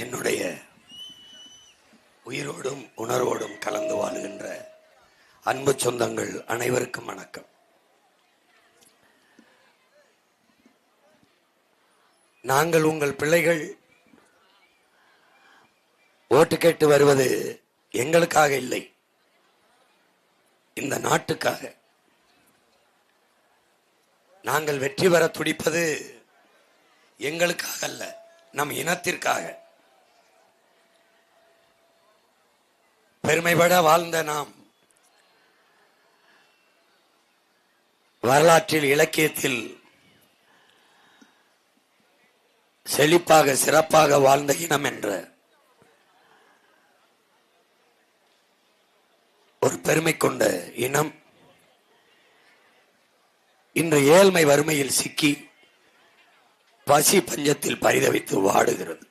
என்னுடைய உயிரோடும் உணர்வோடும் கலந்து வாழுகின்ற அன்பு சொந்தங்கள் அனைவருக்கும் வணக்கம். நாங்கள் உங்கள் பிள்ளைகள் ஓட்டு கேட்டு வருவது எங்களுக்காக இல்லை, இந்த நாட்டுக்காக. நாங்கள் வெற்றி பெற துடிப்பது எங்களுக்காக அல்ல, நம் இனத்திற்காக. பெருமைப்பட வாழ்ந்த நாம் வரலாற்றில் இலக்கியத்தில் செழிப்பாக சிறப்பாக வாழ்ந்த இனம் என்ற ஒரு பெருமை கொண்ட இனம் இன்று ஏழ்மை வறுமையில் சிக்கி பசி பஞ்சத்தில் பரிதவித்து வாடுகிறது.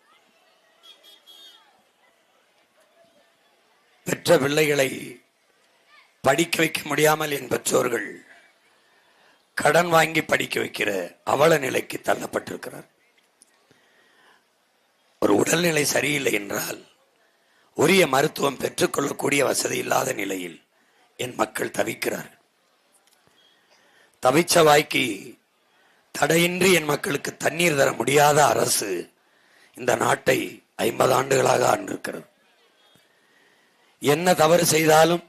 பெற்ற பிள்ளைகளை படிக்க வைக்க முடியாமல் என் பெற்றோர்கள் கடன் வாங்கி படிக்க வைக்கிற அவல நிலைக்கு தள்ளப்பட்டிருக்கிறார். ஒரு உடல்நிலை சரியில்லை என்றால் உரிய மருத்துவம் பெற்றுக்கொள்ளக்கூடிய வசதி இல்லாத நிலையில் என் மக்கள் தவிக்கிறார்கள். தவிச்ச வாய்க்கு தடையின்றி என் மக்களுக்கு தண்ணீர் தர முடியாத அரசு இந்த நாட்டை 50 ஆண்டுகளாக ஆண்டிருக்கிறது. என்ன தவறு செய்தாலும்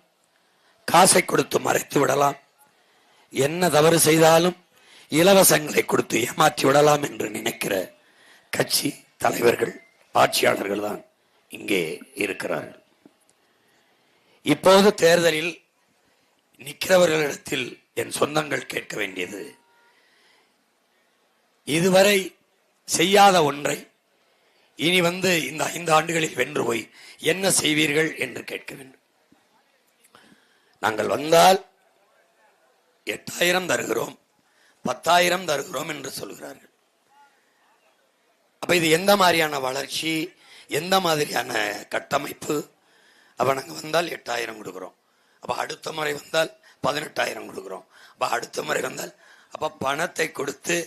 காசை கொடுத்து மறைத்து விடலாம், என்ன தவறு செய்தாலும் இலவசங்களை கொடுத்து ஏமாற்றி விடலாம் என்று நினைக்கிற கட்சி தலைவர்கள் ஆட்சியாளர்கள் தான் இங்கே இருக்கிறார்கள். இப்போது தேர்தலில் நிற்கிறவர்களிடத்தில் என் சொந்தங்கள் கேட்க வேண்டியது, இதுவரை செய்யாத ஒன்றை இனி இந்த 5 ஆண்டுகளில் வென்று போய் என்ன செய்வீர்கள் என்று கேட்க வேண்டும். நாங்கள் வந்தால் 8000 தருகிறோம், 10,000 தருகிறோம் என்று சொல்கிறார்கள். அப்ப இது எந்த மாதிரியான வளர்ச்சி, எந்த மாதிரியான கட்டமைப்பு? அப்ப நாங்கள் வந்தால் 8000 கொடுக்கிறோம், அப்ப அடுத்த முறை வந்தால் 18,000 கொடுக்கிறோம், அப்ப அடுத்த முறை வந்தால் அப்ப பணத்தை கொடுத்து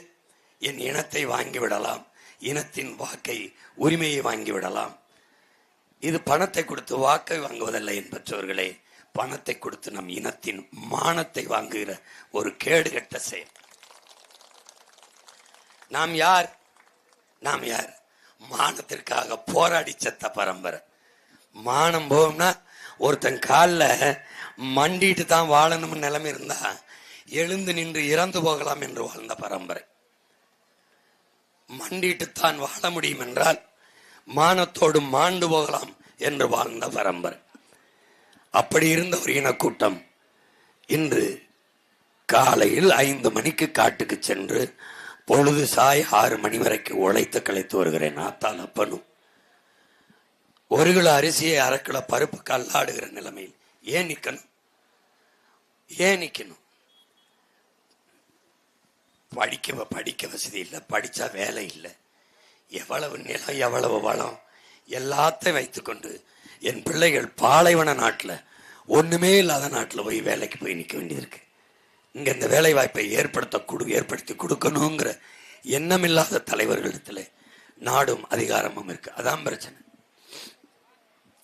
என் இனத்தை வாங்கிவிடலாம், இனத்தின் வாக்கை உரிமையை வாங்கிவிடலாம். இது பணத்தை கொடுத்து வாக்கை வாங்குவதல்ல என் பெற்றோர்களே, பணத்தை கொடுத்து நம் இனத்தின் மானத்தை வாங்குகிற ஒரு கேடுகட்ட செயல். நாம் யார்? மானத்திற்காக போராடி செத்த பரம்பரை. மானம் போகும்னா ஒருத்தன் காலில் மண்டிட்டு தான் வாழணும்னு நிலைமை இருந்தா எழுந்து நின்று இறந்து போகலாம் என்று வாழ்ந்த பரம்பரை. மண்டிட்டுத்தான் வாழ முடியும் என்றால் மானத்தோடு மாண்டு போகலாம் என்று வாழ்ந்த பரம்பரை. அப்படி இருந்த ஒரு இனக்கூட்டம் இன்று காலையில் 5 மணிக்கு காட்டுக்கு சென்று பொழுது சாய் 6 மணி வரைக்கும் உழைத்து களைத்து வருகிறேன். ஆத்தால் அப்பனும் 1 கிலோ அரிசியை 1/2 கிலோ பருப்பு கல்லாடுகிற நிலைமையில் ஏன் நிக்கணும்? படிக்க வசதி இல்லை, படிச்சா வேலை இல்லை. எவ்வளவு நிலம், எவ்வளவு வளம், எல்லாத்தையும் வைத்துக்கொண்டு என் பிள்ளைகள் பாலைவன நாட்டில் ஒண்ணுமே இல்லாத நாட்டில் போய் வேலைக்கு போய் நிற்க வேண்டியிருக்கு. இங்க இந்த வேலை வாய்ப்பை ஏற்படுத்தி கொடுக்கணுங்கிற எண்ணமில்லாத தலைவர்களிடத்துல நாடும் அதிகாரமும் இருக்கு. அதான் பிரச்சனை.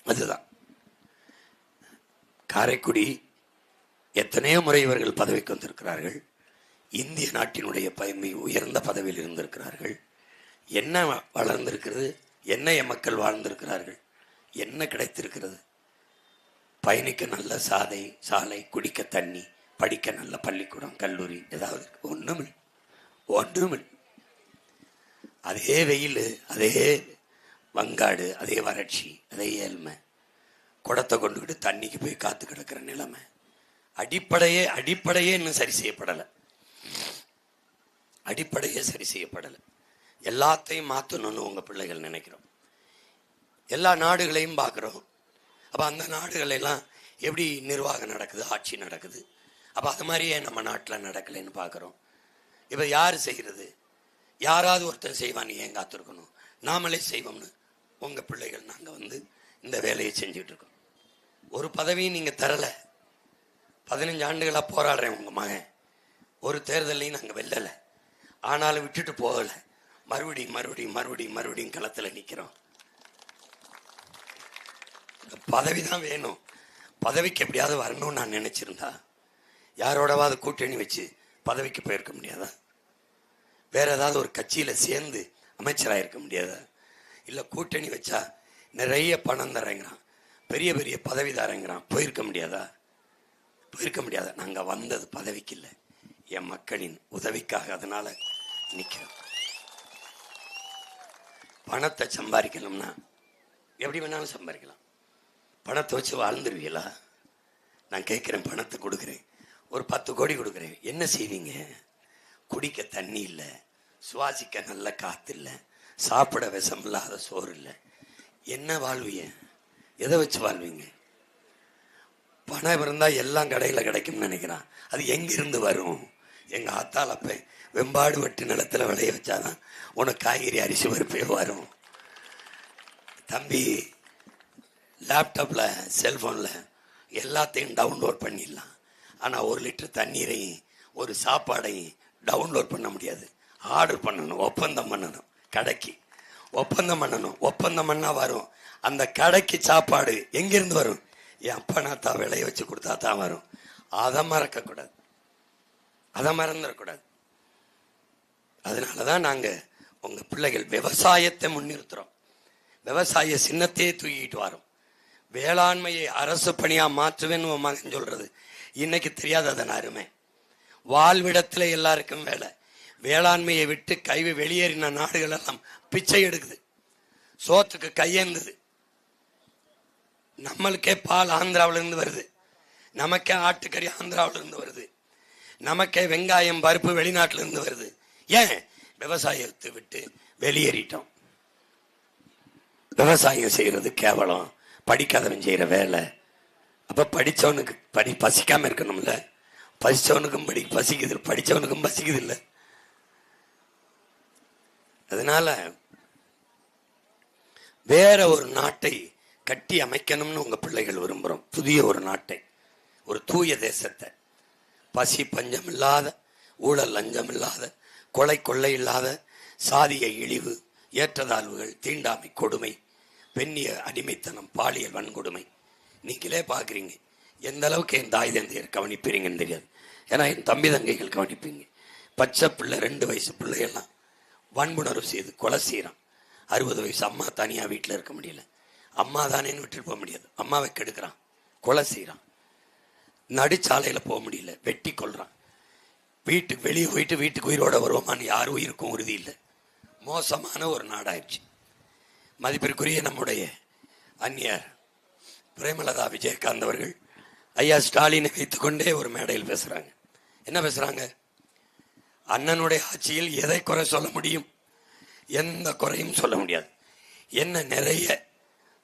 அதுதான் காரைக்குடி எத்தனையோ முறை இவர்கள் பதவிக்கு வந்திருக்கிறார்கள். இந்திய நாட்டினுடைய உயர்ந்த பதவியில் இருந்திருக்கிறார்கள். என்ன வளர்ந்திருக்கிறது? என்ன என் மக்கள் வாழ்ந்திருக்கிறார்கள்? என்ன கிடைத்திருக்கிறது? பயணிக்க நல்ல சாலை, குடிக்க தண்ணி, படிக்க நல்ல பள்ளிக்கூடம், கல்லூரி, ஏதாவது ஒன்றுமில்லை. அதே வெயில், அதே வங்காடு, அதே வறட்சி, அதே ஏழ்மை, குடத்தை கொண்டுகிட்டு தண்ணிக்கு போய் காத்து கிடக்கிற நிலைமை. அடிப்படையே இன்னும் சரி செய்யப்படலை. எல்லாத்தையும் மாற்றணும்னு உங்க பிள்ளைகள் நினைக்கிறோம். எல்லா நாடுகளையும் பார்க்குறோம். அப்ப அந்த நாடுகள் எல்லாம் எப்படி நிர்வாகம் நடக்குது, ஆட்சி நடக்குது. அப்ப அது மாதிரியே நம்ம நாட்டில் நடக்கலைன்னு பார்க்குறோம். இப்ப யாரு செய்யறது? யாராவது ஒருத்தர் செய்வான்னு ஏன் காத்திருக்கணும்? நாமளே செய்வோம்னு உங்க பிள்ளைகள் நாங்க இந்த வேலையை செஞ்சுட்டு இருக்கோம். ஒரு பதவியும் நீங்க தரல. 15 ஆண்டுகளா போராடுறேன் உங்க மகன். ஒரு தேர்தலையும் நாங்க வெல்லல, ஆனாலும் விட்டுட்டு போகல. மறுபடியும் களத்துல நிக்கிறோம். பதவி தான் வேணும். பதவிக்கு எப்படியாவது வரணும்னு நான் நினைச்சிருந்தா யாரோடவாது கூட்டணி வச்சு பதவிக்கு போயிருக்க முடியாதா? வேற ஏதாவது ஒரு கட்சியில சேர்ந்து அமைச்சராக இருக்க முடியாதா? இல்லை கூட்டணி வச்சா நிறைய பணம் தரங்கிறான், பெரிய பெரிய பதவி தரங்கிறான், போயிருக்க முடியாதா? போயிருக்க முடியாதா? நாங்கள் வந்தது பதவிக்கு இல்லை, என் மக்களின் உதவிக்காக. அதனால நிற்கிறோம். பணத்தை சம்பாதிக்கணும்னா எப்படி வேணாலும் சம்பாதிக்கலாம். பணத்தை வச்சு வாழ்ந்துருவீங்களா? நான் கேட்குறேன், பணத்தை கொடுக்குறேன், ஒரு 10 கோடி கொடுக்குறேன், என்ன செய்வீங்க? குடிக்க தண்ணி இல்லை, சுவாசிக்க நல்ல காற்று இல்லை, சாப்பிட விஷம் இல்லாத சோறு இல்லை, என்ன வாழ்வீங்க? எதை வச்சு வாழ்வீங்க? பணம் இருந்தால் எல்லாம் கடையில் கிடைக்கும்னு நினைக்கிறான். அது எங்கிருந்து வரும்? எங்கள் ஆத்தாளப்ப வெம்பாடு வெட்டு நிலத்தில் விளைய வச்சாதான் உனக்கு காய்கறி அரிசி பருப்பே வரும். தம்பி, லேப்டாப்பில் செல்ஃபோனில் எல்லாத்தையும் டவுன்லோட் பண்ணிடலாம். ஆனால் 1 லிட்டர் தண்ணீரையும் ஒரு சாப்பாடையும் டவுன்லோட் பண்ண முடியாது. ஆர்டர் பண்ணணும், ஒப்பந்தம் பண்ணணும், கடைக்கு ஒப்பந்தம் பண்ணணும். ஒப்பந்தம் பண்ணால் வரும். அந்த கடைக்கு சாப்பாடு எங்கிருந்து வரும்? என் அப்பனா தான் விளைய வச்சு கொடுத்தா தான் வரும். அதை மறக்கக்கூடாது, அதை மறந்துடக்கூடாது. அதனால தான் நாங்கள் உங்கள் பிள்ளைகள் விவசாயத்தை முன்னிறுத்துகிறோம். விவசாய சின்னத்தையே தூக்கிட்டு வரோம். வேளாண்மையை அரசு பணியாக மாற்றுவேன்னு உன் மகன் சொல்றது இன்னைக்கு தெரியாது அதன் அருமை. வாழ்விடத்தில் எல்லாருக்கும் வேலை. வேளாண்மையை விட்டு வெளியேறின நாடுகள் எல்லாம் பிச்சை எடுக்குது, சோத்துக்கு கையேந்தது. நம்மளுக்கே பால் ஆந்திராவிலிருந்து வருது, நமக்கே ஆட்டுக்கறி ஆந்திராவிலிருந்து வருது, நமக்கே வெங்காயம் பருப்பு வெளிநாட்டிலிருந்து வருது. ஏன்? விவசாயத்தை விட்டு வெளியேறிட்டோம். விவசாயம் செய்யறது கேவலம், படிக்காதவன் செய்யற வேலை. அப்ப படிச்சவனுக்கு பசிக்காம இருக்கணும்ல. பசிச்சவனுக்கும் பசிக்குது, படிச்சவனுக்கும் பசிக்குது இல்லை. அதனால வேற ஒரு நாட்டை கட்டி அமைக்கணும்னு உங்க பிள்ளைகள் விரும்புறோம். புதிய ஒரு நாட்டை, ஒரு தூய தேசத்தை, பசி பஞ்சம் இல்லாத, ஊழல் லஞ்சம் இல்லாத, கொலை கொள்ளை இல்லாத, சாதிய இழிவு, ஏற்றத்தாழ்வுகள், தீண்டாமை, கொடுமை, பெண்ணிய அடிமைத்தனம், பாலியல் வன்கொடுமை. நீங்களே பார்க்குறீங்க எந்த அளவுக்கு என் தாய் தந்தையர் கவனிப்பீங்கன்னு தெரியாது. ஏன்னா என் தம்பி தங்கைகள் கவனிப்பீங்க. பச்சை பிள்ளை 2 வயசு பிள்ளையெல்லாம் வன்புணர்வு செய்து கொலை செய்கிறான். 60 வயசு அம்மா தனியாக வீட்டில் இருக்க முடியல, அம்மா தானேன்னு விட்டுட்டு போக முடியாது, அம்மாவை கெடுக்கிறான், கொலை செய்கிறான். நடுச்சாலையில் போக முடியல, வெட்டி கொள்றான். வீட்டுக்கு வெளியே போயிட்டு வீட்டுக்கு உயிரோட வருவோமான்னு யாரும் உயிருக்கும் உறுதி இல்லை. மோசமான ஒரு நாடாயிடுச்சு. மதிப்பிற்குரிய நம்முடைய அந்நியர் பிரேமலதா விஜயகாந்த் அவர்கள் ஐயா ஸ்டாலினை வைத்துக்கொண்டே ஒரு மேடையில் பேசுறாங்க. என்ன பேசுறாங்க? அண்ணனுடைய ஆட்சியில் எதை குறை சொல்ல முடியும்? எந்த குறையும் சொல்ல முடியாது. என்ன நிறைய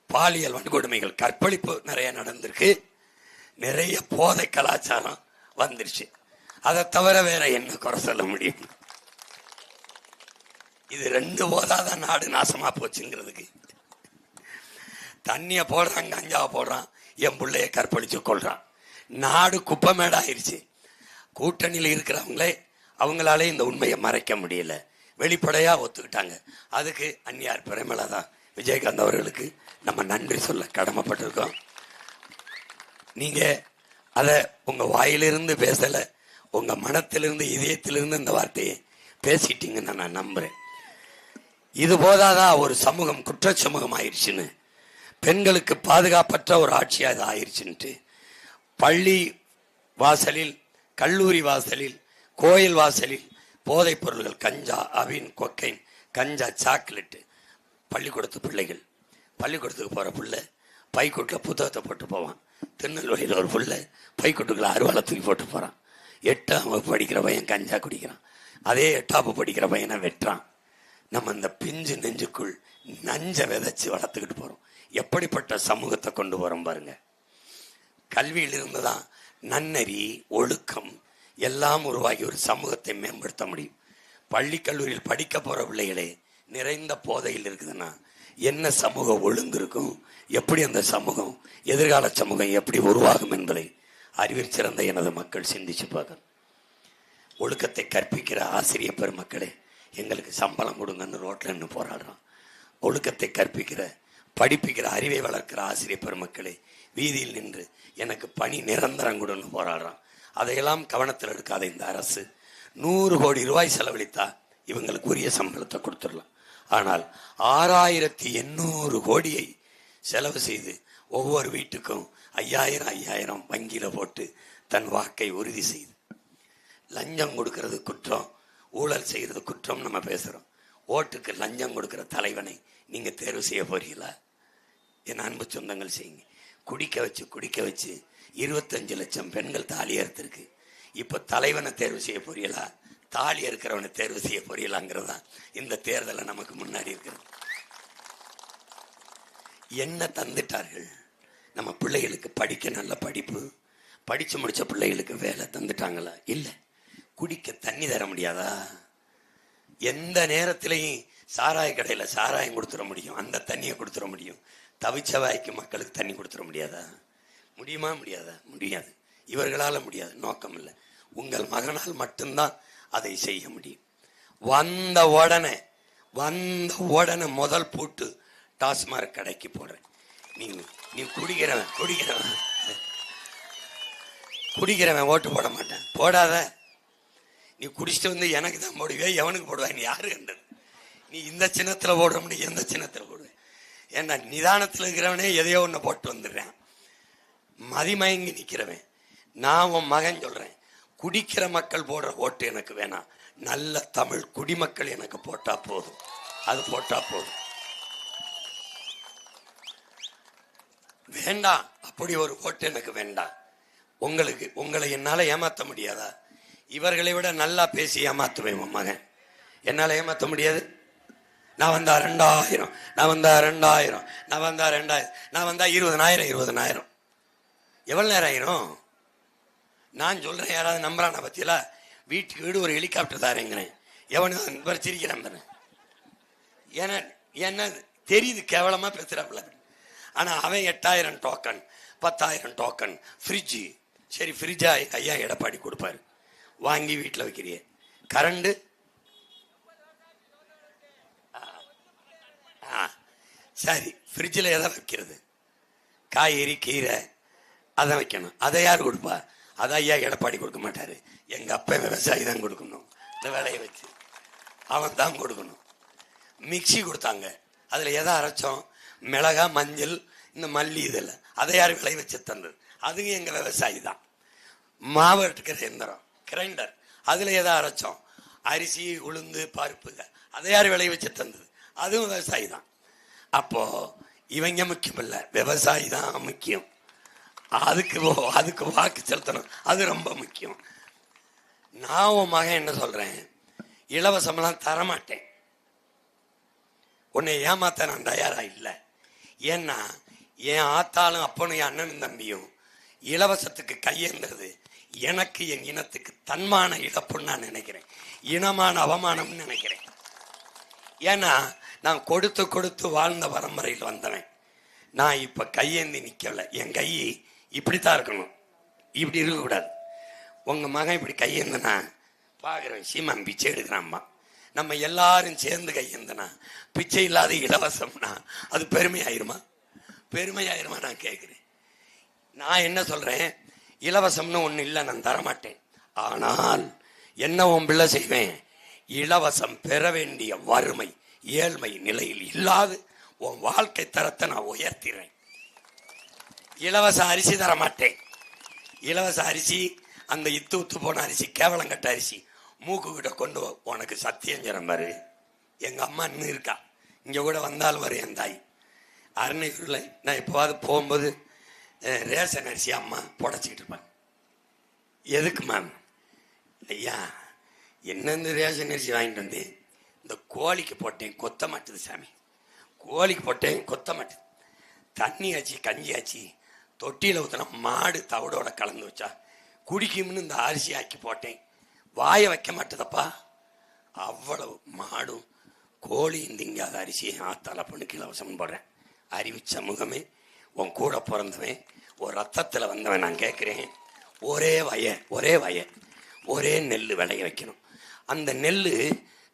பாலியல் வன்கொடுமைகள், கற்பழிப்பு நிறைய நடந்திருக்கு, நிறைய போதை கலாச்சாரம் வந்துருச்சு. அதை தவிர வேற என்ன குறை சொல்ல முடியும்? இது 2 போதாதான் நாடு நாசமா போச்சுங்கிறதுக்கு. தண்ணிய போடுறான், கஞ்சாவை போடுறான், என் பிள்ளைய கற்பழிச்சு கொள்றான். நாடு குப்பமேடாயிருச்சு. கூட்டணியில் இருக்கிறவங்களே அவங்களாலே இந்த உண்மையை மறைக்க முடியல, வெளிப்படையா ஒத்துக்கிட்டாங்க. அதுக்கு அந்நியார் பிரேமலதா விஜயகாந்த் அவர்களுக்கு நம்ம நன்றி சொல்ல கடமைப்பட்டிருக்கோம். நீங்க அதை உங்க வாயிலிருந்து பேசல, உங்க மனத்திலிருந்து இதயத்திலிருந்து இந்த வார்த்தையை பேசிட்டீங்கன்னு நான் நம்புறேன். இது போதாதான் ஒரு சமூகம் குற்ற சமூகம் ஆயிடுச்சுன்னு, பெண்களுக்கு பாதுகாப்பற்ற ஒரு ஆட்சியாக இது ஆயிடுச்சுன்ட்டு, பள்ளி வாசலில், கல்லூரி வாசலில், கோயில் வாசலில் போதைப் பொருள்கள், கஞ்சா, அவின், கொக்கைன், கஞ்சா, சாக்லேட்டு. பள்ளிக்கூடத்து பிள்ளைகள், பள்ளிக்கூடத்துக்கு போகிற பிள்ளை பைக்கூட்டில் புத்தகத்தை போட்டு போவான். திருநெல்வேலியில் ஒரு பிள்ளை பைக்கூட்டுக்குள்ள அருவாளை தூக்கி போட்டு போகிறான். 8ஆம் வகுப்பு படிக்கிற பையன் கஞ்சா குடிக்கிறான், அதே 8ஆம் வகுப்பு படிக்கிற பையனை வெட்டுறான். நம்ம இந்த பிஞ்சு நெஞ்சுக்குள் நஞ்ச விதைச்சு வளர்த்துக்கிட்டு போகிறோம். எப்படிப்பட்ட சமூகத்தை கொண்டு வரோம் பாருங்க. கல்வியில் இருந்துதான் நன்னறி, ஒழுக்கம் எல்லாம் உருவாகி ஒரு சமூகத்தை மேம்படுத்த முடியும். பள்ளி கல்லூரியில் படிக்க போற பிள்ளைகளே நிறைந்த போதையில் இருக்குதுன்னா என்ன சமூக ஒழுங்கு இருக்கும்? எப்படி அந்த சமூகம், எதிர்கால சமூகம் எப்படி உருவாகும் என்பதை அறிவில் சிறந்த எனது மக்கள் சிந்திச்சு பார்க்கணும். ஒழுக்கத்தை கற்பிக்கிற ஆசிரியர் பெருமக்களே, எங்களுக்கு சம்பளம் கொடுங்கன்னு ரோட்ல நின்று போராடுறோம். ஒழுக்கத்தை கற்பிக்கிற படிப்புகிற அறிவை வளர்க்கிற ஆசிரியர் பெருமக்களே, வீதியில் நின்று எனக்கு பணி நிரந்தரம் கொடுன்னு போராடுறான். அதையெல்லாம் கவனத்தில் எடுக்காத இந்த அரசு 100 கோடி ரூபாய் செலவழித்தா இவங்களுக்கு உரிய சம்பளத்தை கொடுத்துடலாம். ஆனால் 6800 கோடியை செலவு செய்து ஒவ்வொரு வீட்டுக்கும் 5000 வங்கியில போட்டு தன் வாக்கை உறுதி செய்து, லஞ்சம் கொடுக்கறது குற்றம், ஊழல் செய்யறது குற்றம் நம்ம பேசுறோம். ஓட்டுக்கு லஞ்சம் கொடுக்கிற தலைவனை நீங்க தேர்வு செய்ய போறீங்களா? என் அன்பு சொந்தங்கள், செய்யுங்க. குடிக்க வச்சு 25 லட்சம் பெண்கள் தாலி அறுத்திருக்கு. இப்ப தலைவனை தேர்வு செய்ய போறீங்களா, தாலி இருக்கிறவனை தேர்வு செய்ய போறீங்களாங்கிறதா இந்த தேர்தலை நமக்கு முன்னாடி இருக்கிறது. என்ன தந்துட்டார்கள்? நம்ம பிள்ளைகளுக்கு படிக்க நல்ல படிப்பு, படிச்சு முடிச்ச பிள்ளைகளுக்கு வேலை தந்துட்டாங்களா? இல்லை. குடிக்க தண்ணி தர முடியாதா? எந்த நேரத்திலையும் சாராய கடையில சாராயம் கொடுத்துட முடியும், அந்த தண்ணியை கொடுத்துட முடியும். தவிச்ச வாய்க்கு மக்களுக்கு தண்ணி கொடுத்துட முடியாதா? முடியுமா? முடியாதா? முடியாது. இவர்களால முடியாது, நோக்கம் இல்லை. உங்கள் மகனால் மட்டும்தான் அதை செய்ய முடியும். வந்த உடனே முதல் பூட்டு டாஸ்மாக் கடைக்கு போடுறேன். நீ குடிக்கிறவன் ஓட்டு போட மாட்டேன். போடாத. நீ குடிச்சிட்டு வந்து எனக்கு தான் போடுவே, எவனுக்கு போடுவா? நீ யாரு கண்டது? நீ இந்த சின்னத்துல போடுற முடியும், எந்த சின்னத்துல போடுவேன்? ஏன்னா நிதானத்தில் இருக்கிறவனே எதையோ ஒன்று போட்டு வந்துடுறேன். மதிமயங்கி நிற்கிறவன். நான் உன் மகன் சொல்றேன், குடிக்கிற மக்கள் போடுற ஓட்டு எனக்கு வேணாம். நல்ல தமிழ் குடிமக்கள் எனக்கு போட்டா போதும். அது போட்டா போதும். வேண்டாம், அப்படி ஒரு ஓட்டு எனக்கு வேண்டாம். உங்களை என்னால ஏமாத்த முடியாதா? இவர்களை விட நல்லா பேசி ஏமாத்துவேன் உன் மகன். என்னால ஏமாத்த முடியாது. நான் வந்தா 2000, நான் வந்தா 2000, நான் வந்தா 2000, நான் வந்தா 20000. எவ்வளவு நேரம் ஆயிரும்? நான் சொல்றேன், யாராவது நம்புறான பத்தியில? வீட்டுக்கு வீடு ஒரு ஹெலிகாப்டர் தாரேங்கிறேன். எவனு சிரிக்கிறான் தானே? ஏன்னா தெரியுது கேவலமா பேசுறாப்புல. ஆனா அவன் 8000 டோக்கன், 10,000 டோக்கன், ஃப்ரிட்ஜு. சரி, ஃப்ரிட்ஜா ஐயா எடப்பாடி கொடுப்பாரு, வாங்கி வீட்டில் வைக்கிறிய. கரண்டு சரி, ஃப்ரிட்ஜில் எதை வைக்கிறது? காய்கறி கீரை அதை வைக்கணும். அதை யார் கொடுப்பா? அதை ஐயா எடப்பாடி கொடுக்க மாட்டாரு. எங்க அப்பா விவசாயி தான் கொடுக்கணும். இந்த வேலையை வச்சு அவன் தான் கொடுக்கணும். மிக்சி கொடுத்தாங்க, அதுல எதை அரைச்சோம்? மிளகா, மஞ்சள், இந்த மல்லி, இதில் அதை யார் விளை வச்சு தந்தது? அதுவும் எங்க விவசாயி தான். மாவு எடுக்கிற எந்திரம், கிரைண்டர், அதுல எதை அரைச்சோம்? அரிசி, உளுந்து, பருப்பு, அதை யார் விளை வச்சு தந்தது? அதுவும் விவசாயி தான். அப்போ இவங்க முக்கியம் இல்லை, விவசாயி தான் முக்கியம். அதுக்கு வாக்கு செலுத்தணும், அது ரொம்ப முக்கியம். நான் உன் மகன் என்ன சொல்றேன், இலவசமெல்லாம் தரமாட்டேன். உன்னை ஏமாத்த நான் தயாரா இல்லை. ஏன்னா என் ஆத்தாலும் அப்பனும் என் அண்ணனும் தம்பியும் இலவசத்துக்கு கையேந்துறது எனக்கு, என் இனத்துக்கு தன்மான இழப்புன்னு நான் நினைக்கிறேன், இனமான அவமானம்னு நினைக்கிறேன். ஏன்னா நான் கொடுத்து வாழ்ந்த பரம்பரையில் வந்தவன். நான் இப்ப கையேந்தி நிக்கல. என் கை இப்படித்தான் இருக்கணும், இப்படி இருக்கக்கூடாது. உங்க மகன் இப்படி கையேந்தனா பாக்குறேன், சீமான் பிச்சை எடுக்கிறான்மா. நம்ம எல்லாரும் சேர்ந்து கையேந்தனா, பிச்சை இல்லாத இலவசம்னா அது பெருமையாயிருமா? நான் கேட்கிறேன். நான் என்ன சொல்றேன், இலவசம்னு ஒண்ணு இல்லை, நான் தரமாட்டேன். ஆனால் என்ன உன் பிள்ளை செய்வேன், இலவசம் பெற வேண்டிய வறுமை, ஏழ்மை நிலையில் இல்லாது உன் வாழ்க்கை தரத்தை நான் உயர்த்திறேன். இலவச அரிசி தர மாட்டேன். இலவச அரிசி, அந்த இத்து போன அரிசி, கேவலங்கட்ட அரிசி மூக்கு கிட்ட கொண்டு உனக்கு சத்தியஞ்சரம் பாரு. எங்க அம்மா இன்னும் இருக்கா, இங்க கூட வந்தாலும் வரும் என் தாய். அரணையூர்ல நான் இப்போவாது போகும்போது ரேஷன் அரிசி அம்மா புடச்சிக்கிட்டு இருப்பேன். எதுக்கு மேம்? ஐயா, என்னென்ன ரேஷன் அரிசி வாங்கிட்டு வந்தேன், இந்த கோழிக்கு போட்டேன் கொத்த மாட்டுது சாமி, கோழிக்கு போட்டேன் கொத்த மாட்டுது. தண்ணி ஆச்சு, கஞ்சி ஆச்சு, தொட்டியில் ஊற்றின மாடு தவிடோட கலந்து வச்சா குடிக்கும்னு இந்த அரிசி ஆக்கி போட்டேன், வாய வைக்க மாட்டுதப்பா. அவ்வளவு மாடும் கோழியும் திங்காத அரிசியை ஆத்தால பொண்ணுக்கு இலவசம் போடுறேன். அறிவு சமூகமே, உன் கூட பிறந்தவன், ஒரு ரத்தத்தில் வந்தவன், நான் கேட்குறேன், ஒரே வய ஒரே நெல் விளைய வைக்கணும். அந்த நெல்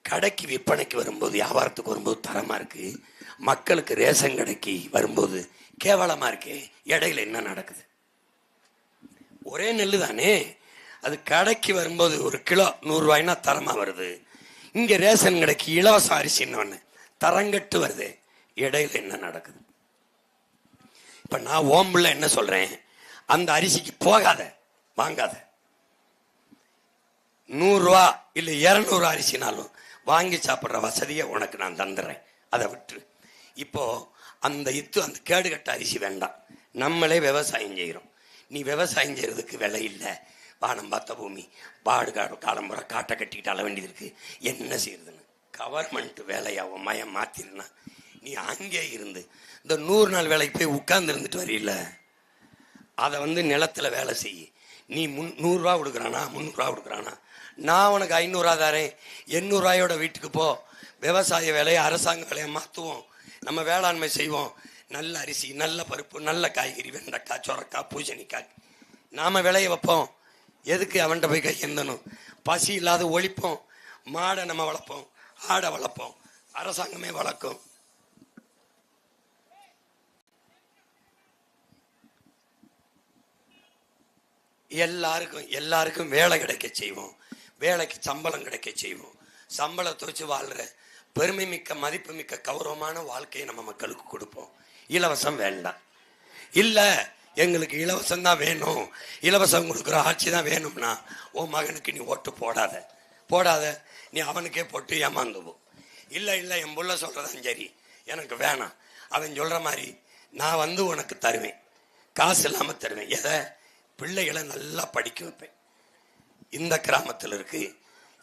கடைக்கு விற்பனைக்கு வரும்போது, வியாபாரத்துக்கு வரும்போது தரமா இருக்கு, மக்களுக்கு ரேஷன் கடைக்கு வரும்போது கேவலமா இருக்கு. இடையில என்ன நடக்குது? ஒரே நெல்லு தானே, அது கடைக்கு வரும்போது ஒரு கிலோ 100 ரூபாய்னா தரமா வருது. இங்க ரேஷன் கடைக்கு இலவச அரிசின்னு தரங்கட்டு வருது. இடையில என்ன நடக்குது? இப்ப நான் ஓம்புல என்ன சொல்றேன், அந்த அரிசிக்கு போகாத, வாங்காத. 100 ரூபா இல்ல 200 அரிசினாலும் வாங்கி சாப்பிட்ற வசதியை உனக்கு நான் தந்துடுறேன், அதை விட்டு. இப்போ அந்த அந்த கேடுகட்ட அரிசி வேண்டாம், நம்மளே விவசாயம் செய்கிறோம். நீ விவசாயம் செய்யறதுக்கு விலை இல்லை, வானம் பார்த்த பூமி, பாடு காலம்புற காட்டை கட்டிக்கிட்டு அள வேண்டியது இருக்கு, என்ன செய்யறதுன்னு கவர்மெண்ட் வேலையாவும் மயம் மாத்திருந்தா நீ அங்கே இருந்து இந்த 100 நாள் வேலைக்கு போய் உட்கார்ந்து இருந்துட்டு வரையில, அதை நிலத்துல வேலை செய்ய. நீ 100 ரூபா கொடுக்குறானா 300 ரூபா கொடுக்குறானா, நான் உனக்கு 500 ரூபா தரேன், 800 ரூபாயோட வீட்டுக்கு போ, விவசாய வேலையை அரசாங்க வேலையை மாற்றுவோம், நம்ம வேளாண்மை செய்வோம், நல்ல அரிசி, நல்ல பருப்பு, நல்ல காய்கறி, வெண்டைக்காய், சொரக்காய், பூசணிக்காய் நாம விளைய வைப்போம். எதுக்கு அவன்கிட்ட போய் கையெந்தணும்? பசி இல்லாத ஒழிப்போம், மாடை நம்ம வளர்ப்போம், ஆடை வளர்ப்போம், அரசாங்கமே வளர்க்கும். எல்லாருக்கும் வேலை கிடைக்க செய்வோம், வேலைக்கு சம்பளம் கிடைக்க செய்வோம், சம்பளத்தை வச்சு வாழ்ற பெருமை மிக்க மதிப்பு மிக்க கௌரவமான வாழ்க்கையை நம்ம மக்களுக்கு கொடுப்போம். இலவசம் வேண்டாம். இல்ல எங்களுக்கு இலவசம் தான் வேணும், இலவசம் கொடுக்குற ஆட்சி தான் வேணும்னா உன் மகனுக்கு நீ ஓட்டு போடாத, நீ அவனுக்கே போட்டு ஏமாந்துவோம். இல்லை என் புள்ள சொல்றதான் சரி, எனக்கு வேணாம், அவன் சொல்ற மாதிரி நான் உனக்கு தருவேன், காசு இல்லாம தருவேன். எதை? பிள்ளைகளை நல்லா படிக்க வைப்பேன். இந்த கிராமத்தில் இருக்கு,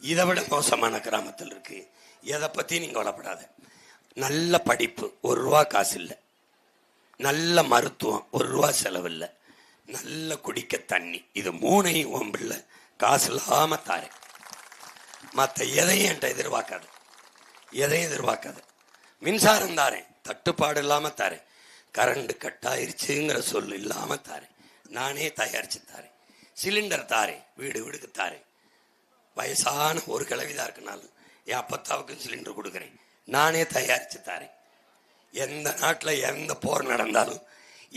இதை விட மோசமான கிராமத்தில் இருக்கு, எதை பத்தி நீங்க கவலைப்படாத. நல்ல படிப்பு, 1 ரூபா காசு இல்லை, நல்ல மருத்துவம், 1 ரூபா செலவு இல்லை, நல்ல குடிக்க தண்ணி, இது 3ஐயும் உன் பிள்ளை காசு இல்லாம தாரேன். மற்ற எதையும் என்கிட்ட எதிர்பார்க்காத. மின்சாரம் தாரேன், தட்டுப்பாடு இல்லாம தாரேன், கரண்ட் கட்டாயிருச்சுங்கிற சொல்லு இல்லாம தாரேன், நானே தயாரிச்சு தாரேன். சிலிண்டர் தாரேன், வீடுக்கு தாரேன். வயசான ஒரு கிழவிதான் இருக்குனாலும் என் அப்பத்தாவுக்கும் சிலிண்டர் கொடுக்குறேன், நானே தயாரிச்சு தாரேன். எந்த நாட்டில் எந்த போர் நடந்தாலும்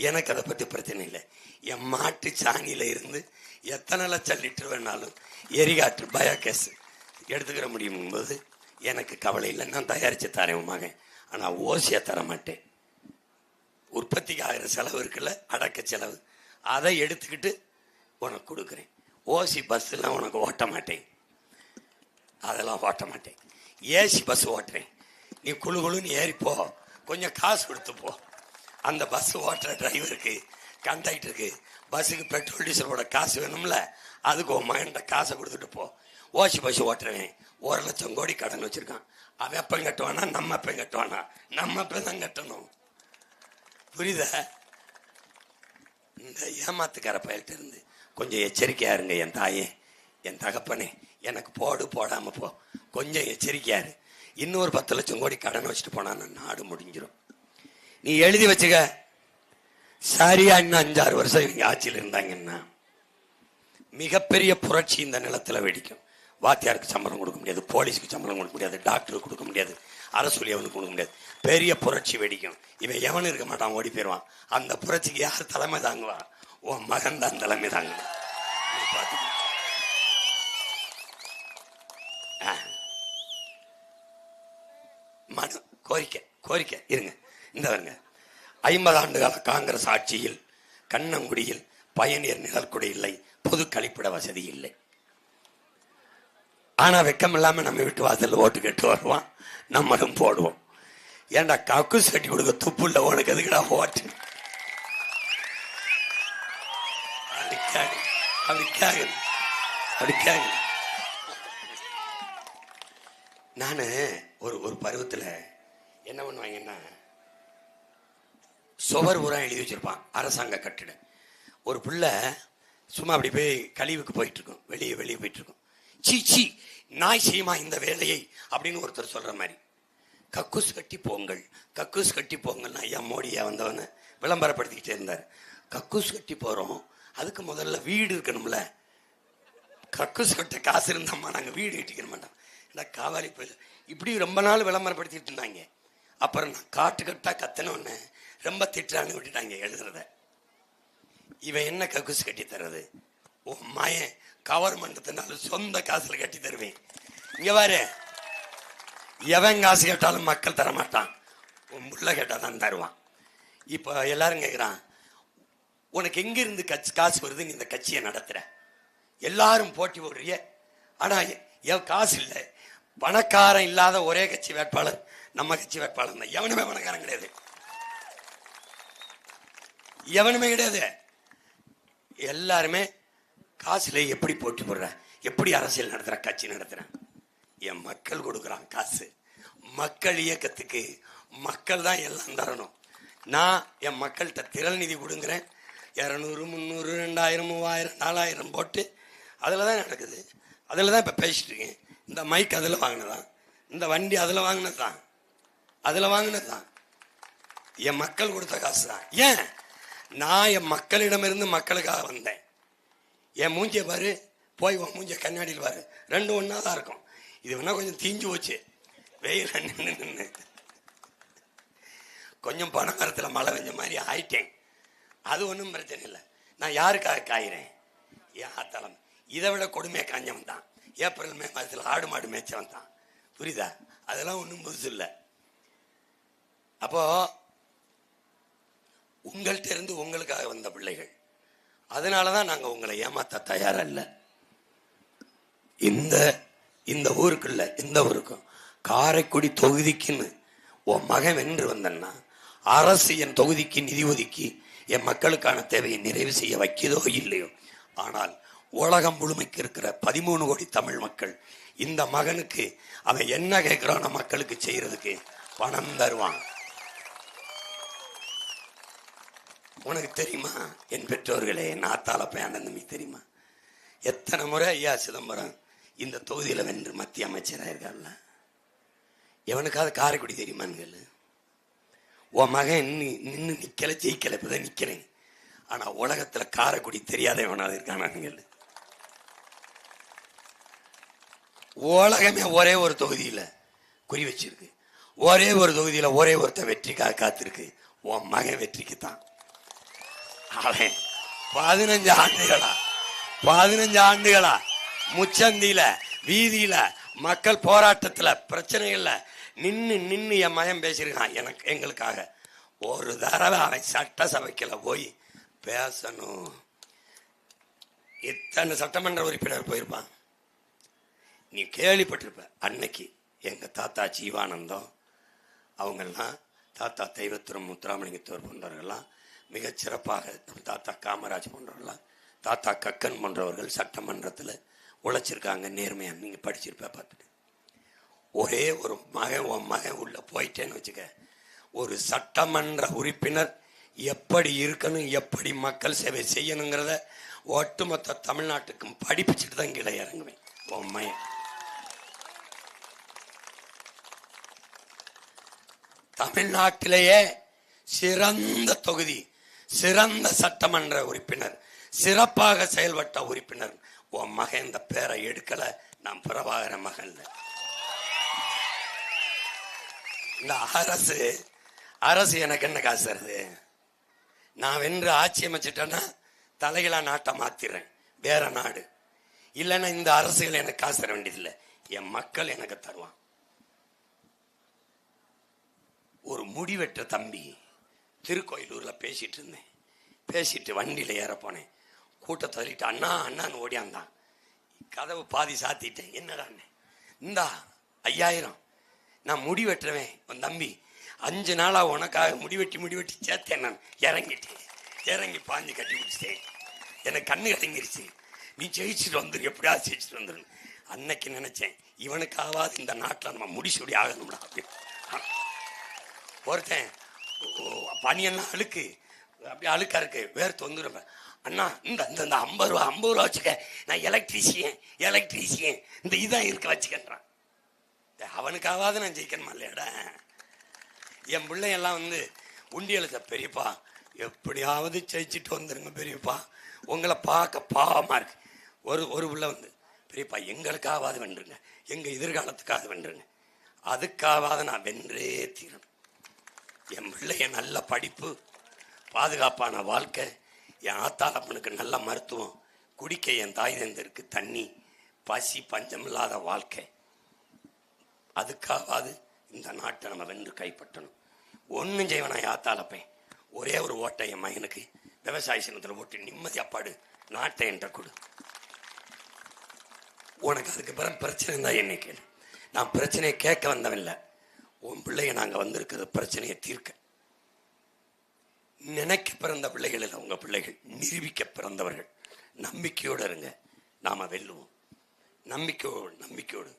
எனக்கு அதை பற்றி பிரச்சனை இல்லை. என் மாட்டு சாணியில இருந்து எத்தனை லட்சம் லிட்டர் வேணாலும் எரிகாற்று பயோகேஸ் எடுத்துக்கிற முடியும் போது எனக்கு கவலை இல்லை, நான் தயாரித்து தரேன் உன் மகன். ஆனால் ஓசியை தர மாட்டேன். உற்பத்திக்கு ஆகிற செலவு இருக்குல்ல, அடக்க செலவு, அதை எடுத்துக்கிட்டு உனக்கு கொடுக்குறேன். ஓசி பஸ்ஸெல்லாம் உனக்கு ஓட்ட மாட்டேன், அதெல்லாம் ஓட்ட மாட்டேன். ஏசி பஸ் ஓட்டுறேன், நீ குழுன்னு ஏறிப்போ, கொஞ்சம் காசு கொடுத்து போ. அந்த பஸ் ஓட்டுற டிரைவருக்கு, கண்டக்டருக்கு, பஸ்ஸுக்கு பெட்ரோல் டீசலோட காசு வேணும்ல, அதுக்கு உன் மகன்கிட்ட காசை கொடுத்துட்டு போ. ஓசி பஸ் ஓட்டுறவன் 1 லட்சம் கோடி கடன் வச்சிருக்கான், அவன் எப்ப கட்டுவானா, நம்ம எப்ப கட்டுவானா? நம்ம எப்ப தான் கட்டணும். புரியுத? இந்த ஏமாத்துக்கார பயல்கிட்ட இருந்து கொஞ்சம் எச்சரிக்கையா இருங்க. என் தாயே, என் தகப்பனே, எனக்கு போடாம போ, கொஞ்சம் எச்சரிக்கையா இரு. இன்னொரு 10 லட்சம் கோடி கடன் வச்சுட்டு போனா நாடு முடிஞ்சிடும். நீ எழுதி வச்சுக்க, சரியா இன்னும் 5-6 வருஷம் இவங்க ஆட்சியில் இருந்தாங்கன்னா மிகப்பெரிய புரட்சி இந்த நிலத்துல வெடிக்கும். வாத்தியாருக்கு சம்பளம் கொடுக்க முடியாது, போலீஸுக்கு சம்பளம் கொடுக்க முடியாது, டாக்டருக்கு கொடுக்க முடியாது, அரசு எவனுக்கு கொடுக்க முடியாது. பெரிய புரட்சி வெடிக்கும். இவன் எவனும் இருக்க மாட்டான், ஓடி போயிடுவான். அந்த புரட்சிக்கு யார் தலைமை தாங்குவா? உன் மகன் தான் தலைமை தாங்குவான். மனு கோரிக்கை இருங்க, இந்த வருங்க. 50 ஆண்டு கால காங்கிரஸ் ஆட்சியில் கண்ணங்குடியில் பயணியர் நிழற்குடை இல்லை, பொது கழிப்பிட வசதி இல்லை. ஆனா வெக்கம் இல்லாம நம்ம வீட்டு வாசல் ஓட்டு கேட்டு வருவான், நம்மளும் போடுவோம். ஏன்டா கக்கூஸ் கட்டி கொடுக்க துப்பு இல்லை உனக்கு, எதுக்குடா ஓட்டு? அப்படி கேங்க. நானு ஒரு பருவத்துல என்ன பண்ணுவாங்கன்னா, சுவர் உரம் எழுதி வச்சிருப்பான் அரசாங்க கட்டிடம். ஒரு பிள்ளை சும்மா அப்படி போய் கழிவுக்கு போயிட்டு இருக்கும், வெளியே போயிட்டு இருக்கும். சீ நாய் செய்யுமா இந்த வேலையை அப்படின்னு ஒருத்தர் சொல்ற மாதிரி. கக்கூஸ் கட்டி போங்கள்னா ஐயா மோடியா வந்தவன விளம்பரப்படுத்திக்கிட்டே இருந்தார். கக்கூஸ் கட்டி போறோம், அதுக்கு முதல்ல வீடு இருக்கணும்ல. கக்கூஸ் கட்ட காசு இருந்தாம்மா நாங்க வீடு கட்டிக்கிற மாட்டோம். இந்த காவாலி போய் இப்படி ரொம்ப நாள் விளம்பரப்படுத்திட்டு இருந்தாங்க. அப்புறம் நான் காட்டு கத்தனோன்னு ரொம்ப திட்டான்னு விட்டுட்டாங்க எழுதுறத. இவன் என்ன கக்குசு கட்டி தர்றது? ஓ மாயன் கவர்மெண்ட்னால சொந்த காசுல கட்டி தருவேன். இங்க பாரு, எவன் காசு கேட்டாலும் மக்கள் தர மாட்டான், உன் புள்ள கேட்டாதான் தருவான். இப்போ எல்லாரும் கேட்குறான், உனக்கு எங்கிருந்து காசு வருது, நீ இந்த கட்சியை நடத்துற, எல்லாரும் போட்டி போடுறிய, ஆனா என் காசு இல்லை. பணக்காரன் இல்லாத ஒரே கட்சி வேட்பாளர் நம்ம கட்சி வேட்பாளர் தான். எவனுமே பணக்காரன் கிடையாது, எவனுமே கிடையாது. எல்லாருமே காசுல எப்படி போட்டி போடுற, எப்படி அரசியல் நடத்துற, கட்சி நடத்துறேன். என் மக்கள் கொடுக்குறான் காசு. மக்கள் இயக்கத்துக்கு மக்கள் தான் எல்லாம் தரணும். நான் என் மக்கள்கிட்ட திரள் நிதி கொடுங்குறேன். 200, 300, 2000, 3000, 4000 போட்டு அதில் தான் நடக்குது. அதில் தான் இப்போ பேசிட்டு இருக்கேன். இந்த மைக் அதில் வாங்கினதான், இந்த வண்டி அதில் வாங்கினது தான், அதில் வாங்கினது தான். என் மக்கள் கொடுத்த காசு தான். ஏன்? நான் என் மக்களிடமிருந்து மக்களுக்காக வந்தேன். என் மூஞ்சியை பாரு, போய் உன் மூஞ்சிய கண்ணாடியில் பாரு, ரெண்டும் ஒன்றா தான் இருக்கும். இது வேணா கொஞ்சம் தீஞ்சு போச்சு வெயில் நின்று, கொஞ்சம் பணமரத்தில் மழை பெஞ்ச மாதிரி ஆயிட்டேன். அது ஒன்றும் பிரச்சனை இல்லை. நான் யாருக்காக காயிறேன்? என் தலைமை. இதை விட கொடுமையை காஞ்சவன் தான் ஏப்ரல் மே மாதத்தில் ஆடு மாடு மேய்ச்சவன் தான். புரியுதா? அதெல்லாம் ஒன்றும் புதுசு இல்லை. அப்போ உங்கள்கிட்ட இருந்து உங்களுக்காக வந்த பிள்ளைகள், அதனாலதான் நாங்க உங்களை ஏமாத்த தயாரா இல்லை. இந்த ஊருக்குள்ள, இந்த ஊருக்கும் காரைக்குடி தொகுதிக்குன்னு உன் மகன் வென்று வந்தன்னா, அரசு என் தொகுதிக்கு நிதி ஒதுக்கி என் மக்களுக்கான தேவையை நிறைவு செய்ய வைக்கிறதோ இல்லையோ, ஆனால் உலகம் முழுமைக்கு இருக்கிற 13 கோடி தமிழ் மக்கள் இந்த மகனுக்கு அவன் என்ன கேட்கிறான மக்களுக்கு செய்யறதுக்கு பணம் தருவான். உனக்கு தெரியுமா என் பெற்றோர்களே, என் ஆத்தால பேனந்தமி தெரியுமா எத்தனை முறை ஐயா சிதம்பரம் இந்த தொகுதியில வென்று மத்திய அமைச்சராக இருக்கார்ல? எவனுக்காவது காரைக்குடி தெரியுமான்னு. உன் மகன் நின்று நிக்கல, ஜெயிக்கல, இப்பதான் நிக்கிறேன். ஆனா உலகத்துல காரைக்குடி தெரியாத எவனாவது இருக்கானான்னு. உலகமே ஒரே ஒரு தொகுதியில குறி வச்சிருக்கு, ஒரே ஒரு தொகுதியில ஒரே ஒருத்த வெற்றிக்காக காத்திருக்கு. உன் மகன் வெற்றிக்கு தான். அவன் 15 ஆண்டுகளா முச்சந்தியில, வீதியில, மக்கள் போராட்டத்துல, பிரச்சனைகள்ல நின்னு என் மகன் பேசியிருக்கான் எங்களுக்காக. ஒரு தடவை அவன் சட்டசபைக்குள்ள போய் பேசணும். இத்தனை சட்டமன்ற உறுப்பினர் போயிருப்பான், நீ கேள்விப்பட்டிருப்ப. அன்னைக்கு எங்க தாத்தா ஜீவானந்தம் அவங்கெல்லாம், தாத்தா தெய்வத்திரம் முத்துராமலிங்கத்தோர் போன்றவர்கள்லாம் மிகச் சிறப்பாக, தாத்தா காமராஜ் போன்றவர்கள்லாம், தாத்தா கக்கன் போன்றவர்கள் சட்டமன்றத்தில் உழைச்சிருக்காங்க நேர்மையா. நீங்க படிச்சிருப்ப பார்த்துட்டு. ஒரே ஒரு மகன் உள்ள போயிட்டேன்னு வச்சுக்க, ஒரு சட்டமன்ற உறுப்பினர் எப்படி இருக்கணும், எப்படி மக்கள் சேவை செய்யணுங்கிறத ஒட்டுமொத்த தமிழ்நாட்டுக்கும் படிப்பிச்சுட்டு தான் கீழே இறங்குவேன். உண்மையை தமிழ்நாட்டிலேயே சிறந்த தொகுதி, சிறந்த சட்டமன்ற உறுப்பினர், சிறப்பாக செயல்பட்ட உறுப்பினர் உன் மகன். இந்த பேரை எடுக்கல, நான் பிரபாகர மகன். இந்த அரசு எனக்கு என்ன காசு தருது? நான் வென்று ஆட்சி அமைச்சிட்டேன்னா தலைகளா நாட்டை மாத்திடுறேன், வேற நாடு. இல்லைன்னா இந்த அரசுகள் எனக்கு காசு தர வேண்டியதில்லை, என் மக்கள் எனக்கு தருவான். ஒரு முடிவெற்ற தம்பி திருக்கோயிலூர்ல பேசிட்டு இருந்தேன். பேசிட்டு வண்டியில ஏற போனேன். கூட்டத்தை தள்ளிட்டு அண்ணா அண்ணான்னு ஓடியாந்தான். கதவு பாதி சாத்திட்டேன். என்னடா இந்தா 5000, நான் முடி வெட்டுறவேன் உன் தம்பி, 5 நாளா உனக்காக முடிவெட்டி சேர்த்தேன். நான் இறங்கி பாஞ்சு கட்டி பிடிச்சிட்டேன். எனக்கு கண்ணு கலங்கிருச்சு. நீ ஜெயிச்சுட்டு வந்துரு, எப்படியாவது ஜெயிச்சுட்டு வந்துரு. அன்னைக்கு நினைச்சேன், இவனுக்காவது இந்த நாட்டில் நம்ம முடிசூடி ஆகணும்டா. ஒருத்தன் பனியெல்லாம் அழுக்கு, அப்படியே அழுக்கா இருக்கு, வேர்த்து வந்துடும். அண்ணா இந்த 50 ரூபா வச்சுக்க, நான் எலக்ட்ரீசியன் இந்த இதான் இருக்க வச்சுக்கன்றான். அவனுக்காவது நான் ஜெயிக்கணுமா இல்லையாடா? என் பிள்ளையெல்லாம் உண்டியலுக்கு, பெரியப்பா எப்படியாவது ஜெயிச்சுட்டு வந்துருங்க பெரியப்பா, உங்களை பார்க்க பாவமா இருக்கு. ஒரு பிள்ளை பெரியப்பா எங்களுக்காவது வென்றுங்க, எங்க எதிர்காலத்துக்காக வென்றுங்க. அதுக்காவது நான் வென்றே தீரணும். என் பிள்ளைய நல்ல படிப்பு, பாதுகாப்பான வாழ்க்கை, என் ஆத்தாளப்பனுக்கு நல்ல மருத்துவம், குடிக்க என் தாய் தந்தருக்கு தண்ணி, பசி பஞ்சம் இல்லாத வாழ்க்கை. அதுக்காவது இந்த நாட்டை நம்ம வென்று கைப்பற்றணும். ஒன்றும் செய்வனா ஆத்தாளப்பேன், ஒரே ஒரு ஓட்டை என் மகனுக்கு விவசாய சின்னத்தில் ஓட்டு நிம்மதி அப்பாடு நாட்டை என்ற கொடு. உனக்கு அதுக்கு பிறகு பிரச்சனை தான் என்னை கேளு. நான் பிரச்சனையை கேட்க வந்தவில்லை. உன் பிள்ளைய நாங்கள் வந்திருக்கிறது பிரச்சனையை தீர்க்க. நினைக்க பிறந்த பிள்ளைகள் இல்லை உங்க பிள்ளைகள், நிரூபிக்க பிறந்தவர்கள். நம்பிக்கையோடு இருங்க, நாம வெல்லுவோம். நம்பிக்கையோடு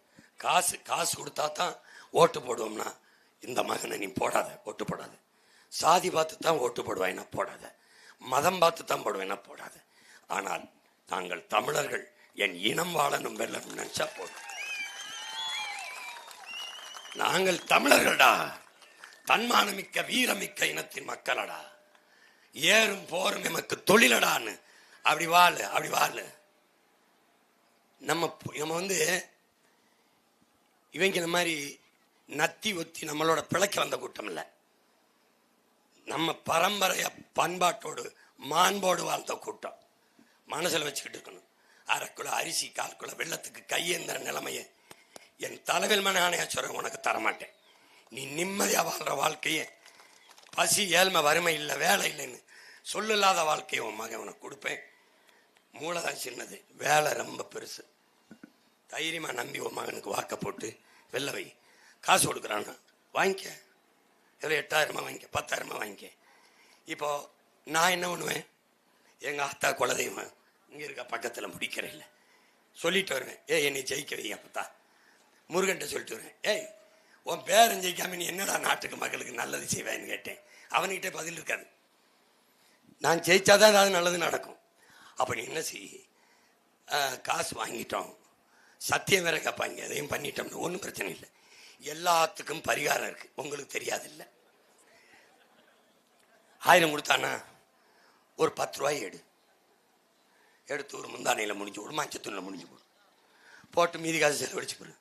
காசு கொடுத்தா தான் ஓட்டு போடுவோம்னா இந்த மகனை நீ போடாத, ஓட்டு போடாத. சாதி பார்த்து தான் ஓட்டு போடுவாய்னா போடாத, மதம் பார்த்து தான் போடுவேன்னா போடாத. ஆனால் நாங்கள் தமிழர்கள், என் இனம் வாழணும் வெல்லணும் நினைச்சா போதும். நாங்கள் தமிழர்கள்டா, தன்மானமிக்க வீரமிக்க இனத்தின் மக்களடா, ஏறும் போரும் எமக்கு தொழிலடான்னு அப்படி வாழு. நம்ம வந்து இவங்க இந்த மாதிரி நத்தி ஒத்தி நம்மளோட பிழைக்க வந்த கூட்டம் இல்லை. நம்ம பரம்பரைய பண்பாட்டோடு மாண்போடு வாழ்ந்த கூட்டம். மனசில் வச்சுக்கிட்டு இருக்கணும். 1/2 கிலோ அரிசி 1/4 கிலோ வெள்ளத்துக்கு கையேந்திர நிலைமையை என் தலைவில் மன சொல்றேன் உனக்கு தரமாட்டேன். நீ நிம்மதியா வாழ்ற வாழ்க்கையே, பசி ஏழ்மை வறுமை இல்லை வேலை இல்லைன்னு சொல்லில்லாத வாழ்க்கையை உன் மகன் உனக்கு கொடுப்பேன். மூளைதான் சின்னது, வேலை ரொம்ப பெருசு. தைரியமா நம்பி உன் மகனுக்கு வாக்க போட்டு வெள்ள வை. காசு கொடுக்குறான்னா வாங்கிக்க, எவ்வளோ 8000 வாங்கிக்க, 10,000 வாங்கிக்க. இப்போ நான் என்ன பண்ணுவேன், எங்க ஆத்தா குலதெய்வம் இங்க இருக்க பக்கத்தில் முடிக்கிற இல்லை சொல்லிட்டு வருவேன். என்னை ஜெயிக்க வைங்க அப்பத்தா, முருகன்ட்ட சொல்லிட்டு வருவேன். உன் பேரன் ஜெயிக்காம நீ என்னடா நாட்டுக்கு மக்களுக்கு நல்லது செய்வேன்னு கேட்டேன். அவன்கிட்ட பதில் இருக்காது. நான் ஜெயிச்சாதான் ஏதாவது நல்லது நடக்கும். அப்ப நீ என்ன செய், காசு வாங்கிட்டோம், சத்தியம் வேற கேட்பாங்க, அதையும் பண்ணிட்டோம்னு ஒன்றும் பிரச்சனை இல்லை. எல்லாத்துக்கும் பரிகாரம் இருக்கு, உங்களுக்கு தெரியாது இல்லை. 1000 கொடுத்தானா ஒரு 10 ரூபாய் எடுத்து ஒரு முந்தானையில் முடிஞ்சு போடு, மஞ்சத்தூணில் முடிஞ்சு போட்டு மீதி காசு செலவழிச்சு போடு.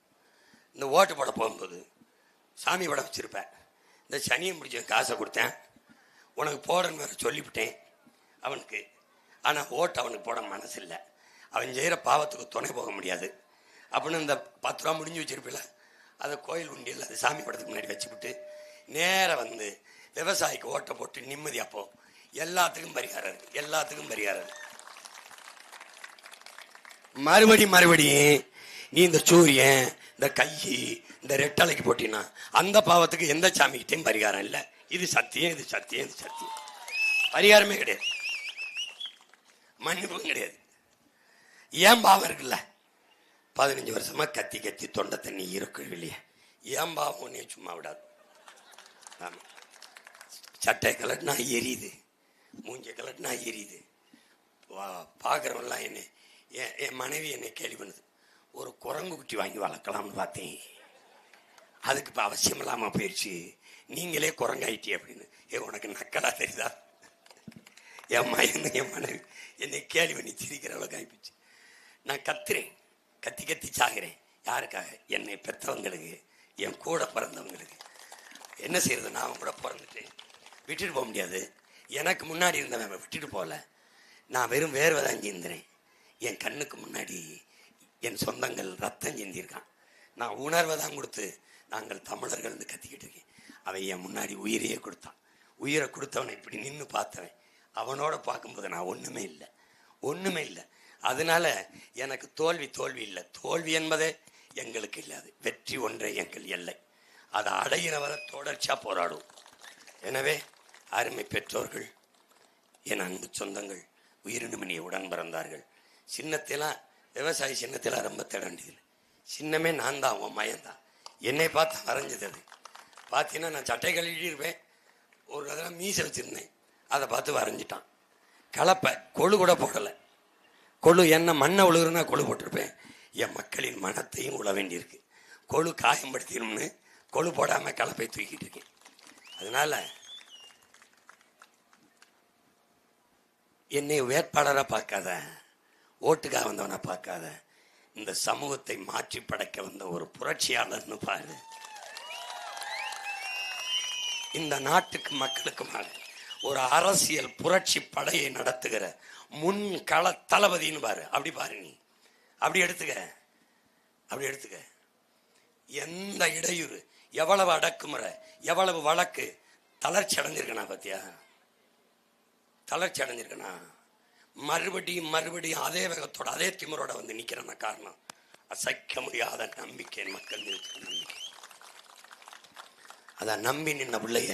இந்த ஓட்டு போட போகும்போது சாமி படம் வச்சிருப்பேன். இந்த சனியை முடிச்ச காசை கொடுத்தேன், உனக்கு போடன்னு வேற சொல்லிவிட்டேன் அவனுக்கு. ஆனால் ஓட்டு அவனுக்கு போட மனசு இல்லை, அவன் செய்கிற பாவத்துக்கு துணை போக முடியாது அப்படின்னு இந்த 10 ரூபா முடிஞ்சு வச்சிருப்பில்ல, அதை கோயில் உண்டியில் அது சாமி படத்துக்கு முன்னாடி வச்சுவிட்டு நேராக வந்து விவசாயிக்கு ஓட்டை போட்டு நிம்மதியாக போ. எல்லாத்துக்கும் பரிகாரம் இருக்கு, எல்லாத்துக்கும் பரிகாரம் இருக்கு. மறுபடியும் நீ இந்த சூரியன், இந்த கையி, இந்த ரெட்டலைக்கு போட்டினா அந்த பாவத்துக்கு எந்த சாமிக்கிட்டையும் பரிகாரம் இல்லை. இது சத்தியம், இது சத்தியம், இது சத்தியம். பரிகாரமே கிடையாது, மன்னிப்பும் கிடையாது. ஏன் பாவம் இருக்குல்ல, 15 வருஷமா கத்தி தொண்டை தண்ணி இருக்கும் இல்லையா, ஏன் பாவம் ஒன்னே சும்மா விடாது. ஆமா, சட்டை கலட்டினா எரியுது, மூஞ்ச கலட்டினா எரியுது. பார்க்குறவெல்லாம் என்ன, என் மனைவி என்னை கேள்வி பண்ணுது, ஒரு குரங்கு குட்டி வாங்கி வளர்க்கலாம்னு பார்த்தேன், அதுக்கு இப்போ அவசியம் இல்லாமல் போயிடுச்சு, நீங்களே குரங்காயிட்டி அப்படின்னு. உனக்கு நக்கலா தெரியுதா? என் மனைவி என்னை கேள்வி பண்ணி சிரிக்கிற அளவுக்கு ஆகிப்போச்சு. நான் கத்துறேன், கத்தி சாகிறேன். யாருக்காக? என்னை பெற்றவங்களுக்கு, என் கூட பிறந்தவங்களுக்கு. என்ன செய்யறது, நான் அவன் கூட பிறந்துட்டேன், விட்டுட்டு போக முடியாது. எனக்கு முன்னாடி இருந்தவன் விட்டுட்டு போகல, நான் வெறும் வேர்வை தான் சிந்தினேன். என் கண்ணுக்கு முன்னாடி என் சொந்தங்கள் ரத்தம் சிந்திருக்கான். நான் உணர்வை தான் கொடுத்து நாங்கள் தமிழர்கள் இருந்து கத்திக்கிட்டு இருக்கேன். அவன் என் முன்னாடி உயிரையே கொடுத்தான். உயிரை கொடுத்தவனை இப்படி நின்று பார்த்தவன், அவனோட பார்க்கும்போது நான் ஒன்றுமே இல்லை. அதனால எனக்கு தோல்வி இல்லை. தோல்வி என்பதே எங்களுக்கு இல்லாது, வெற்றி ஒன்றே எங்கள் எல்லை. அதை அடைகிறவரை தொடர்ச்சியாக போராடும். எனவே அருமை பெற்றோர்கள், என் அன்பு சொந்தங்கள், உயிரினுமணியை உடன் பிறந்தார்கள். சின்னத்திலாம் விவசாய சின்னத்தில் ரொம்ப தேட வேண்டியதில்லை. சின்னமே நான் தான், உன் மயன்தான். என்னை பார்த்து வரைஞ்சது அது. பார்த்தீங்கன்னா நான் சட்டை கழுவிட்டு இருப்பேன், ஒரு தடவை மீசை வச்சுருந்தேன், அதை பார்த்து வரைஞ்சிட்டான். கலப்பை கொழு கூட போடலை. கொழு என்ன மண்ணை உழுகுறதுனா கொழு போட்டிருப்பேன். என் மக்களின் மனத்தையும் உழ வேண்டியிருக்கு. கொழு காயம்படுத்திடும்னு கொழு போடாமல் கலப்பை தூக்கிட்டு இருக்கேன். அதனால என்னை வேட்பாளராக பார்க்காத, ஓட்டுக்காக வந்தவனை பார்க்காத. இந்த சமூகத்தை மாற்றி படைக்க வந்த ஒரு புரட்சியாளர்னு பாரு. இந்த நாட்டுக்கு மக்களுக்குமாக ஒரு அரசியல் புரட்சி படையை நடத்துகிற முன் கள தளபதினு பாரு. அப்படி பாரு, நீ அப்படி எடுத்துக்க. எந்த இடையூறு, எவ்வளவு அடக்குமுறை, எவ்வளவு வழக்கு, தளர்ச்சி அடைஞ்சிருக்கனா பாத்தியா? தளர்ச்சி அடைஞ்சிருக்கனா? மறுபடியும் அதே வேகத்தோட அதே திமிரோட வந்து நிக்கிறன. காரணம் அசைக்க முடியாத நம்பிக்கை, மக்கள் இருக்கிற நம்பிக்கை. அதை நம்பி நின்ன பிள்ளைய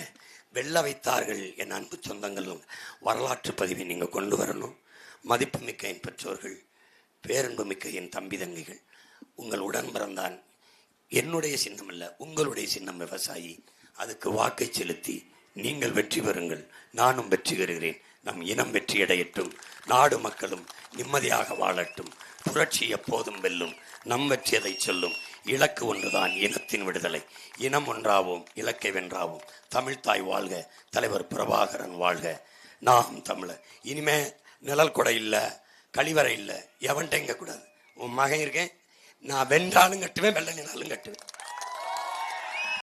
வெல்ல வைத்தார்கள். என் அன்பு சொந்தங்களும் வரலாற்று பதிவை நீங்க கொண்டு வரணும். மதிப்புமிக்க என் பெற்றோர்கள், பேரன்பு மிக்க என் தம்பி தங்கைகள், உங்கள் உடன் பிறந்தான். என்னுடைய சின்னம் அல்ல, உங்களுடைய சின்னம் விவசாயி. அதுக்கு வாக்கை செலுத்தி நீங்கள் வெற்றி பெறுங்கள், நானும் வெற்றி பெறுகிறேன். நம் இனம் வெற்றி அடையட்டும், நாடு மக்களும் நிம்மதியாக வாழட்டும். புரட்சி எப்போதும் வெல்லும், நம் வெற்றி அதை சொல்லும். இலக்கு ஒன்றுதான், இனத்தின் விடுதலை. இனம் ஒன்றாவோம், இலக்கை வென்றாவோம். தமிழ்தாய் வாழ்க, தலைவர் பிரபாகரன் வாழ்க. நாம் தமிழர். இனிமே நிழல் கொடை இல்லை, கழிவறை இல்லை, எவன்ட்ட இங்க கூடாது. உன் மகன் இருக்கேன், நான் வென்றாலும் கட்டுவேன், வெள்ள நினாலும் கட்டுவேன்.